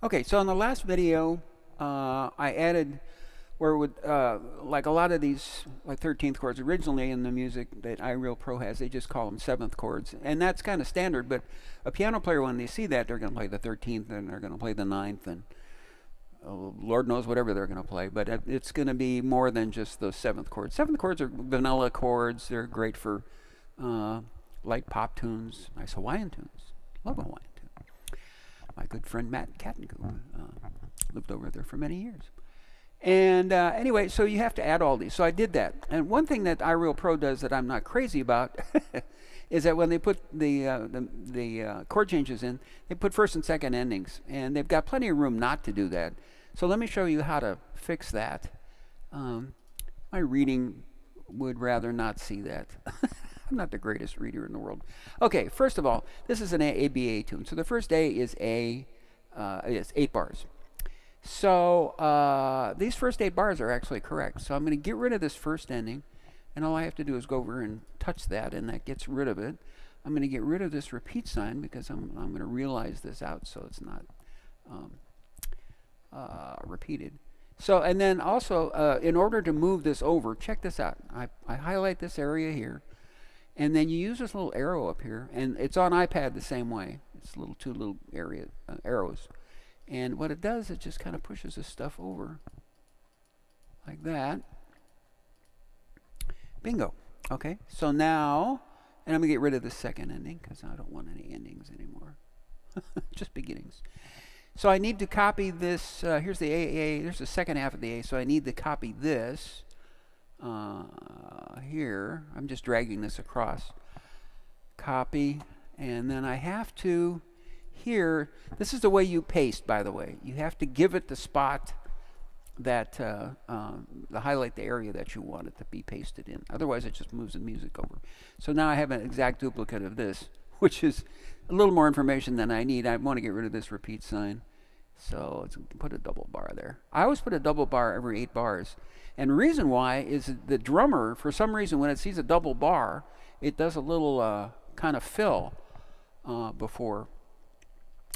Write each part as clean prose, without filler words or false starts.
Okay, so in the last video, I added where it would, like a lot of these, like 13th chords, originally in the music that iReal Pro has, they just call them 7th chords. And that's kind of standard, but a piano player, when they see that, they're going to play the 13th and they're going to play the 9th and Lord knows whatever they're going to play. But it's going to be more than just those 7th chords. 7th chords are vanilla chords. They're great for light pop tunes, nice Hawaiian tunes. Love a Hawaiian tune. My good friend Matt Cattencoop lived over there for many years. And anyway, so you have to add all these. So I did that. And one thing that iReal Pro does that I'm not crazy about is that when they put the chord changes in, they put first and second endings. And they've got plenty of room not to do that. So let me show you how to fix that. My reading would rather not see that. I'm not the greatest reader in the world. Okay, first of all, this is an ABA tune. So the first A is A, it's 8 bars. So these first 8 bars are actually correct. So I'm going to get rid of this first ending, and all I have to do is go over and touch that, and that gets rid of it. I'm going to get rid of this repeat sign because I'm going to realize this out so it's not repeated. So, and then also, in order to move this over, check this out. I highlight this area here, and then you use this little arrow up here, and it's on iPad the same way. It's two little arrows. And what it does, it just kind of pushes this stuff over like that. Bingo. Okay, so now, and I'm going to get rid of the second ending because I don't want any endings anymore. Just beginnings. So I need to copy this. Here's the A. There's the second half of the A. So I need to copy this here. I'm just dragging this across. Copy. And then I have to, here, this is the way you paste, by the way. You have to give it the spot that, highlight the area that you want it to be pasted in. Otherwise, it just moves the music over. So now I have an exact duplicate of this, which is a little more information than I need. I want to get rid of this repeat sign. So let's put a double bar there. I always put a double bar every 8 bars. And the reason why is the drummer, for some reason, when it sees a double bar, it does a little kind of fill before.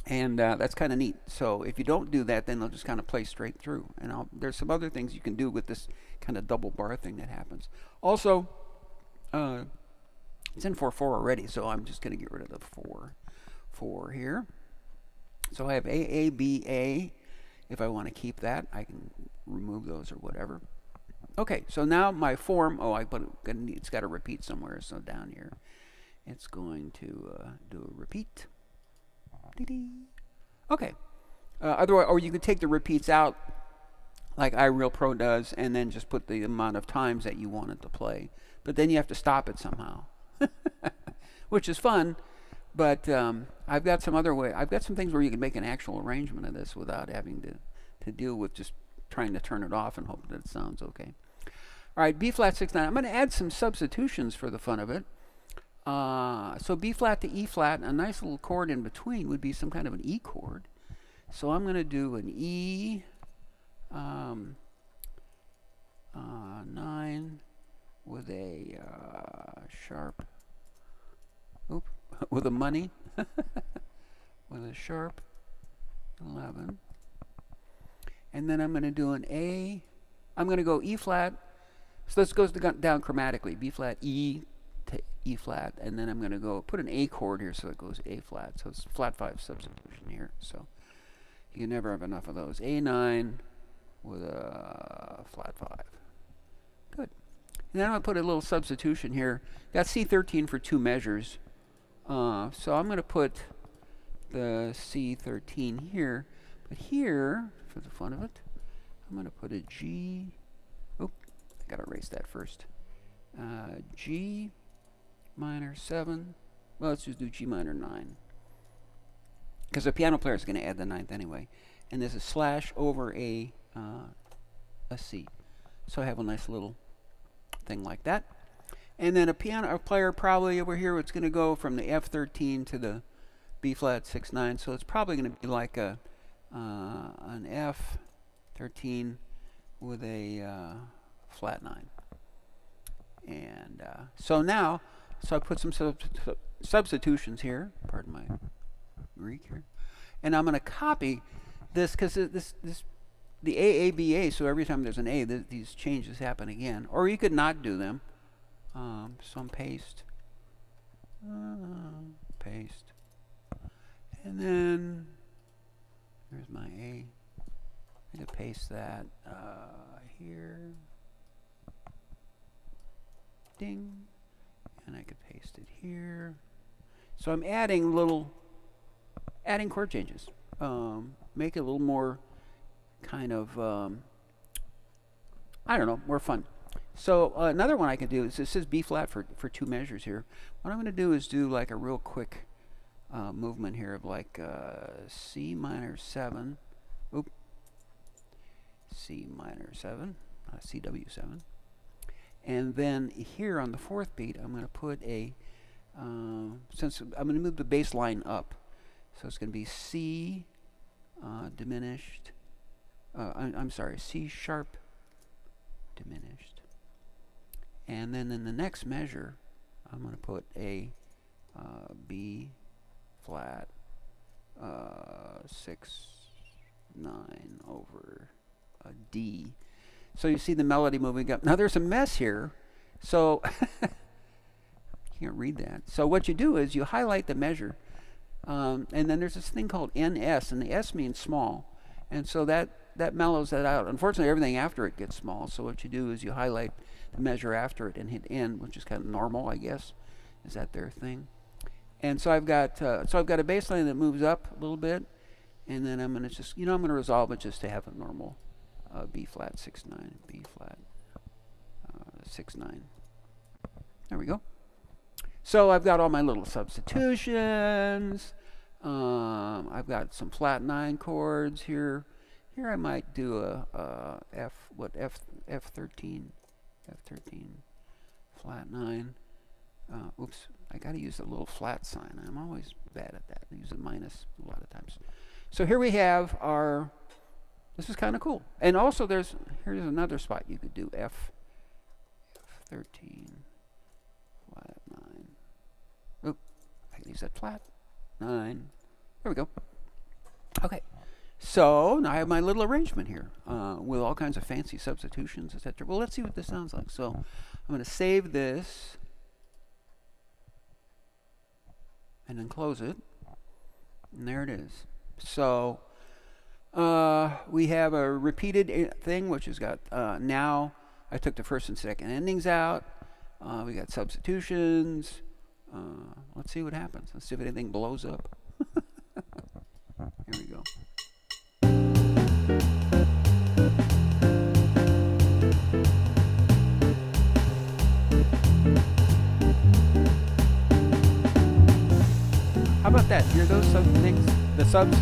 And that's kind of neat. So if you don't do that, then they'll just kind of play straight through. And there's some other things you can do with this kind of double bar thing that happens. Also, it's in 4/4 already, so I'm just going to get rid of the 4 here. So I have A, B, A. If I want to keep that, I can remove those or whatever. Okay, so now my form, it's got a repeat somewhere, so down here it's going to do a repeat. Okay. Otherwise, or you could take the repeats out like iReal Pro does and then just put the amount of times that you want it to play. But then you have to stop it somehow, which is fun. But I've got some other way. I've got some things where you can make an actual arrangement of this without having to deal with just trying to turn it off and hope that it sounds okay. All right, B flat 6/9. I'm going to add some substitutions for the fun of it. So B flat to E flat, a nice little chord in between would be some kind of an E chord. So I'm going to do an E 9 with a sharp, with a money, with a sharp 11. And then I'm going to do an A. I'm going to go E flat. So this goes down chromatically. B flat, E to E flat. And then I'm going to go put an A chord here so it goes A flat. So it's flat 5 substitution here. So you can never have enough of those. A9 with a flat 5. Good. And then I'm going to put a little substitution here. Got C13 for 2 measures. So I'm going to put the C13 here. But here, for the fun of it, I'm going to put a G. Oh, I got to erase that first. G minor 7. Well, let's just do G minor 9. Because the piano player is going to add the 9th anyway. And there's a slash over a C. So I have a nice little thing like that. And then a piano player probably over here, it's going to go from the F13 to the B flat 6/9. So it's probably going to be like an F13 with a flat 9. And so now, I put some substitutions here. Pardon my Greek here. And I'm going to copy. this, because this the AABA, so every time there's an A, these changes happen again. Or you could not do them. Some paste. Paste. And then there's my A. I could paste that here. Ding. And I could paste it here. So I'm adding chord changes. Make it a little more kind of, I don't know, more fun. So another one I can do is, it says B flat for 2 measures here. What I'm going to do is do like a real quick movement here of like C minor 7. Oop. C minor 7, CW7. And then here on the 4th beat, I'm going to put a, since I'm going to move the bass line up. So it's going to be C diminished. I'm sorry, C sharp diminished. And then in the next measure, I'm going to put a B flat 6 9 over a D. So you see the melody moving up. Now there's a mess here, so can't read that. So what you do is you highlight the measure, and then there's this thing called NS, and the S means small, and so that mellows that out. Unfortunately, everything after it gets small. So what you do is you highlight the measure after it and hit N, which is kind of normal, I guess. Is that their thing? And so I've got a bass line that moves up a little bit, and then I'm gonna just, I'm gonna resolve it just to have a normal B flat 6 9, B flat 6 9. There we go. So I've got all my little substitutions. I've got some flat 9 chords here. Here I might do a F13 flat 9. Oops, I got to use a little flat sign. I'm always bad at that. I use a minus a lot of times. So here we have our. This is kind of cool. And also here's another spot you could do F13 flat 9. Oop, I can use that flat 9. There we go. Okay. So now I have my little arrangement here with all kinds of fancy substitutions, etc. Well, let's see what this sounds like. So I'm going to save this and then close it. And there it is. So we have a repeated thing, which has got now I took the first and second endings out. We got substitutions. Let's see what happens. Let's see if anything blows up. Here we go. How about that? Hear those things? The subs?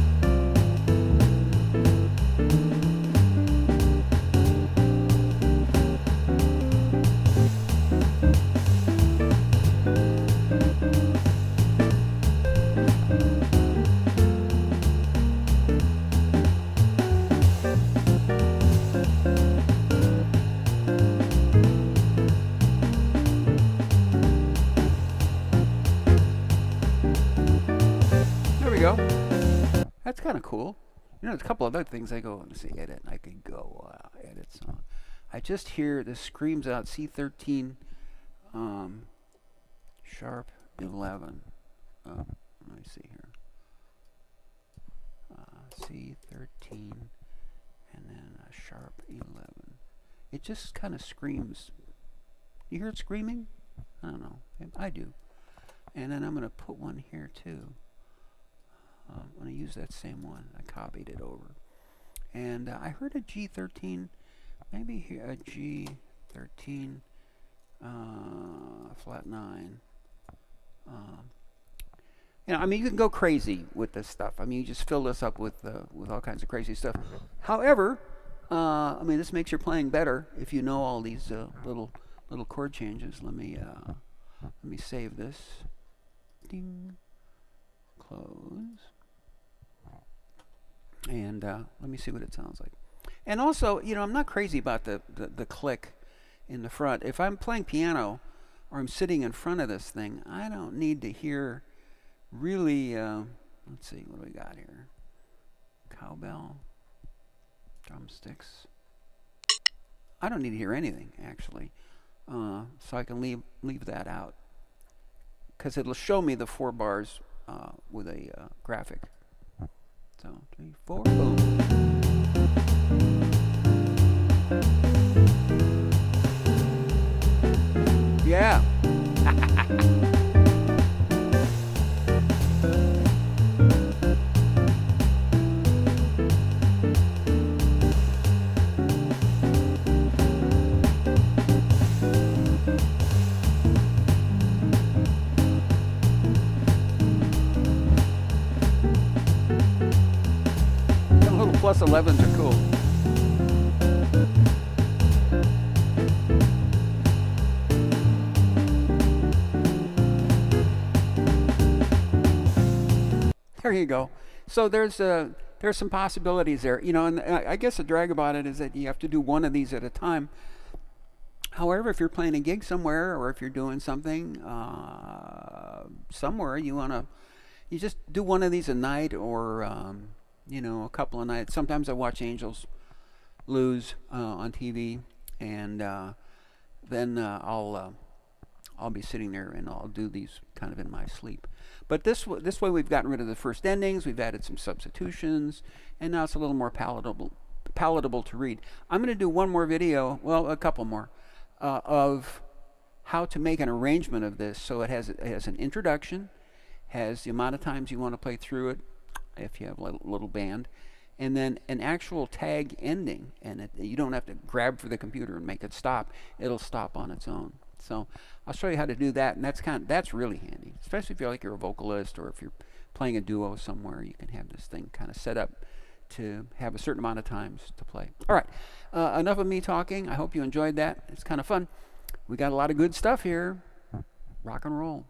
That's kind of cool. There's a couple other things I go and see edit. I can go edit song. I just hear this screams out C13 sharp 11. Let me see here. C13 and then a sharp 11. It just kind of screams. You hear it screaming? I don't know. I do. And then I'm going to put one here too. I'm going to use that same one. I copied it over. And I heard a G13, maybe here a G13 flat 9. I mean, you can go crazy with this stuff. I mean, you just fill this up with all kinds of crazy stuff. However, I mean, this makes your playing better if you know all these little chord changes. Let me save this. Ding. Close. And let me see what it sounds like. And also, I'm not crazy about the click in the front. If I'm playing piano or I'm sitting in front of this thing, I don't need to hear really, let's see, what do we got here? cowbell, drumsticks. I don't need to hear anything actually, so I can leave that out because it'll show me the 4 bars with a graphic. So 3, 4, boom. Yeah. The little plus 11s are cool. There you go. So there's some possibilities there, you know, and I guess the drag about it is that you have to do one of these at a time. However, if you're playing a gig somewhere or if you're doing something somewhere, you just do one of these a night or you know, a couple of nights. Sometimes I watch Angels lose on TV, and then I'll be sitting there and I'll do these kind of in my sleep. But this way we've gotten rid of the first endings, we've added some substitutions, and now it's a little more palatable to read. I'm going to do one more video, well, a couple more, of how to make an arrangement of this so it has an introduction, has the amount of times you want to play through it if you have a little band, and then an actual tag ending, and you don't have to grab for the computer and make it stop. It'll stop on its own. So I'll show you how to do that, and that's really handy, especially if you're a vocalist or if you're playing a duo somewhere. You can have this thing kind of set up to have a certain amount of times to play. All right, enough of me talking. I hope you enjoyed that. It's kind of fun. We got a lot of good stuff here. Rock and roll.